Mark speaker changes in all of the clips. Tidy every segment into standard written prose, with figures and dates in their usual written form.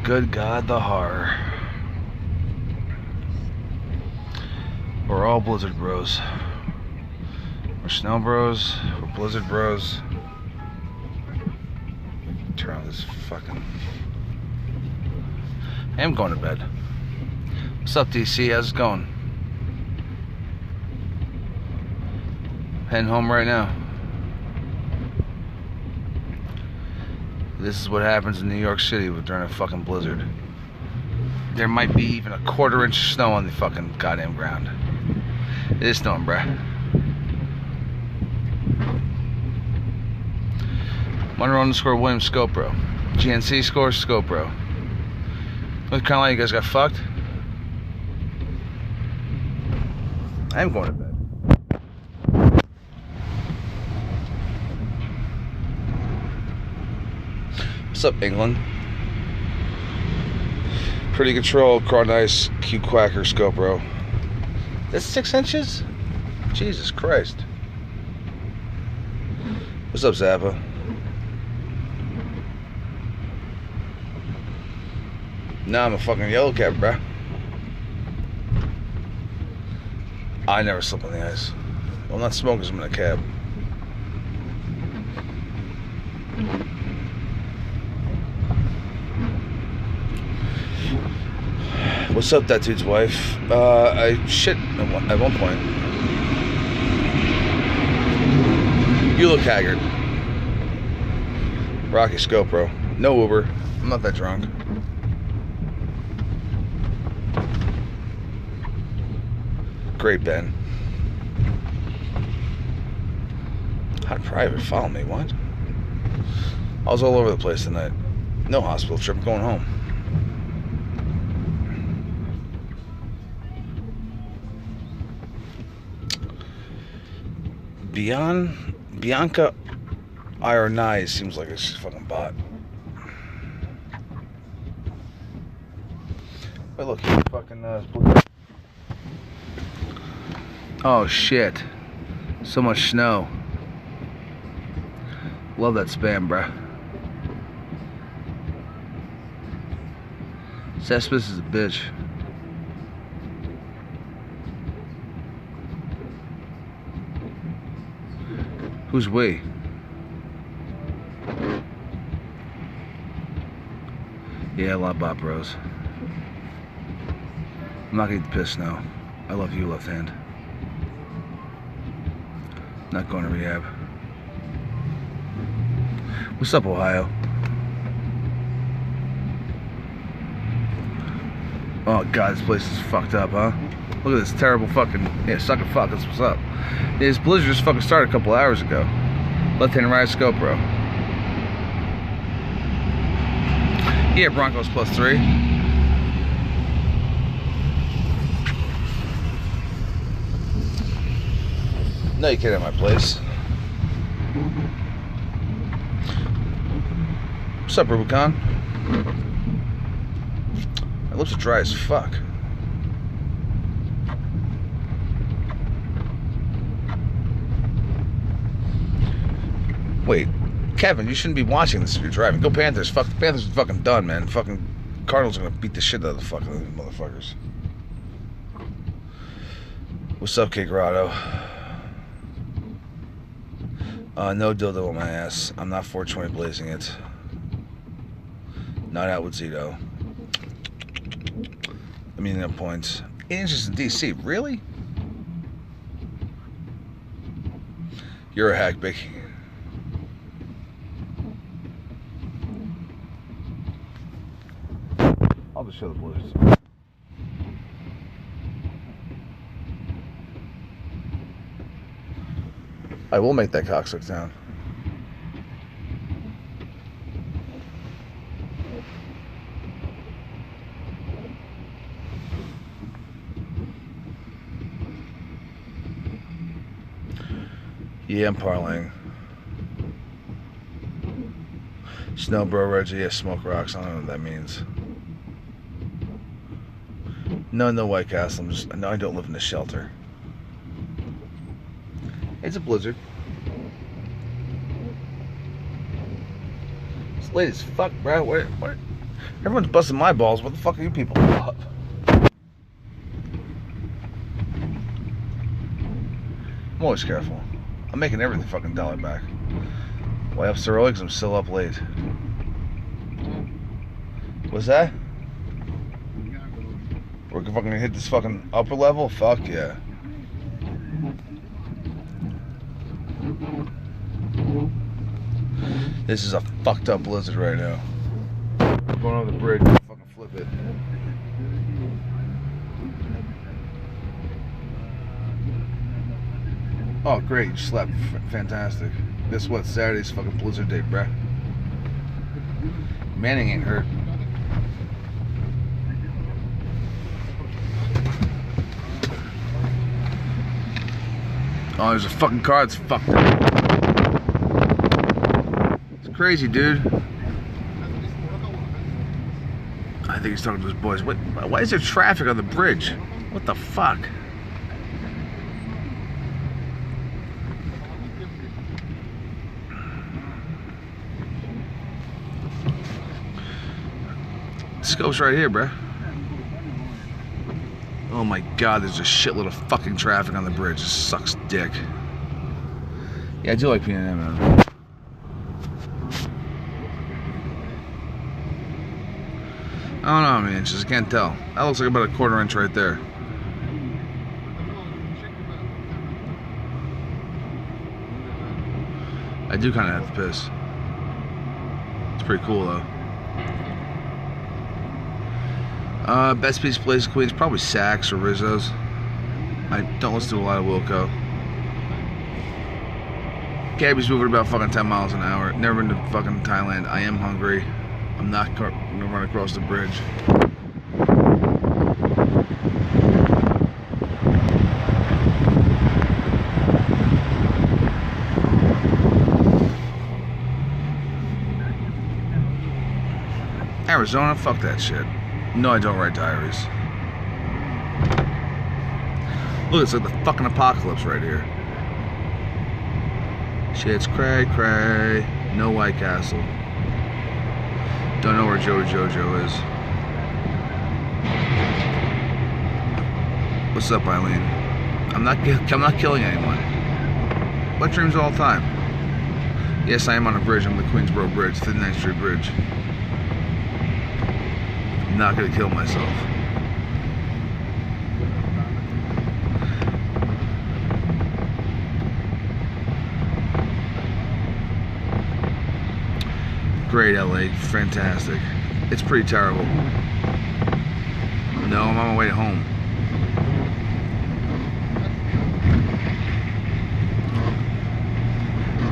Speaker 1: Good God, the horror. We're all blizzard bros. We're snow bros. We're blizzard bros. Turn on this fucking... I'm going to bed. What's up, DC? How's it going? Heading home right now. This is what happens in New York City during a fucking blizzard. There might be even a 1/4 inch of snow on the fucking goddamn ground. It is snowing, bruh. Monroe_Williams Scope, bro. GNC score, Scope, bro. North Carolina, you guys got fucked? I am going to bed. What's up, England? Pretty control, Craw Nice, Q Quacker Scope, bro. That's 6 inches? Jesus Christ. What's up, Zappa? Nah, I'm a fucking yellow cab, bruh. I never sleep on the ice. Well, not smokers, I'm in a cab. What's up, that dude's wife? I shit at one point. You look haggard. Rocky Scope, bro. No Uber. I'm not that drunk. Great, Ben. Hot private, follow me, what? I was all over the place tonight. No hospital trip, going home. Bianca Ironized seems like a fucking bot. Wait, look, here's fucking oh shit. So much snow. Love that spam, bruh. Cesspit is a bitch. Who's we? Yeah, a lot of bot bros. I'm not gonna get pissed now. I love you, left hand. Not going to rehab. What's up, Ohio? Oh god, this place is fucked up, huh? Look at this terrible fucking... Yeah, suck a fuck, that's what's up. This blizzard just fucking started a couple hours ago. Left hand right scope, bro. Yeah, Broncos +3. No, you can't have my place. What's up, Rubicon? My lips are dry as fuck. Wait, Kevin, you shouldn't be watching this if you're driving. Go Panthers. Fuck, the Panthers are fucking done, man. Fucking Cardinals are gonna beat the shit out of the fucking motherfuckers. What's up, K Grotto? No dildo on my ass. I'm not 420 blazing it. Not out with Zito. I mean, no points. 8 inches in DC, really? You're a hack, Big. I'll just show the blizzards. I will make that cocksuck down. Yeah, I'm parlaying. Snow Bro Reggie, yeah, smoke rocks. I don't know what that means. No White Castle. No, I don't live in a shelter. It's a blizzard. It's late as fuck, bro. What? Everyone's busting my balls. What the fuck are you people up? I'm always careful. I'm making every fucking dollar back. Why up so early? Because I'm still up late. What's that? We're fucking gonna hit this fucking upper level? Fuck yeah. This is a fucked up blizzard right now. I'm going over the bridge. Fucking flip it. Oh, great. You slept. Fantastic. Guess what? Saturday's fucking blizzard day, bruh. Manning ain't hurt. Oh, there's a fucking car that's fucked up. It's crazy, dude. I think he's talking to his boys. What? Why is there traffic on the bridge? What the fuck? Scope's right here, bruh. Oh my god, there's a shitload of fucking traffic on the bridge. This sucks dick. Yeah, I do like PNM, man. I don't know, man. Just can't tell. That looks like about a quarter inch right there. I do kind of have to piss. It's pretty cool, though. Best pizza place in Queens, probably Saks or Rizzo's. I don't listen to a lot of Wilco. Gabby's moving about fucking 10 miles an hour. Never been to fucking Thailand. I am hungry. I'm not gonna run across the bridge. Arizona, fuck that shit. No, I don't write diaries. Look, it's like the fucking apocalypse right here. Shit's cray cray. No White Castle. Don't know where Joey Jojo is. What's up, Eileen? I'm not killing anyone. What dreams all the time? Yes, I am on a bridge. I'm the Queensboro Bridge, the 9th Street Bridge. I'm not gonna kill myself. Great, LA, fantastic. It's pretty terrible. No, I'm on my way home.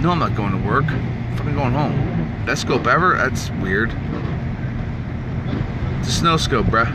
Speaker 1: No, I'm not going to work. I'm fucking going home. Best scope ever? That's weird. It's a snow scope, bruh.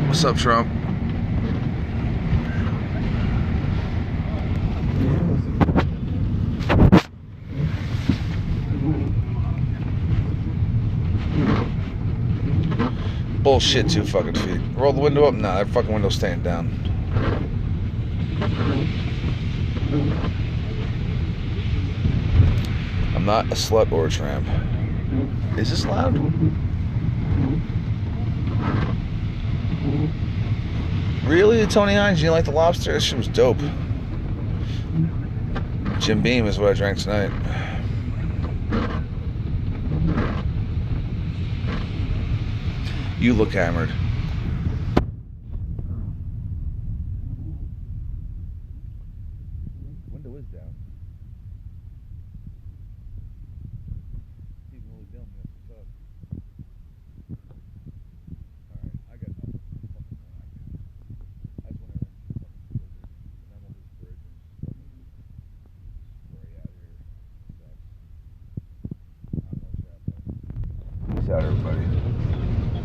Speaker 1: What's up, Trump? Bullshit, 2 fucking feet. Roll the window up? Nah, that fucking window's staying down. I'm not a slut or a tramp. Is this loud? Really, Tony Hines? You like the lobster? This shit was dope. Jim Beam is what I drank tonight. You look hammered. Window is down. Even really down, that's what's up. Alright, I got nothing. I just want to fucking blizzard. And I'm on this bridge and it's scary out here. It sucks. I don't know what's happening. Peace out, everybody.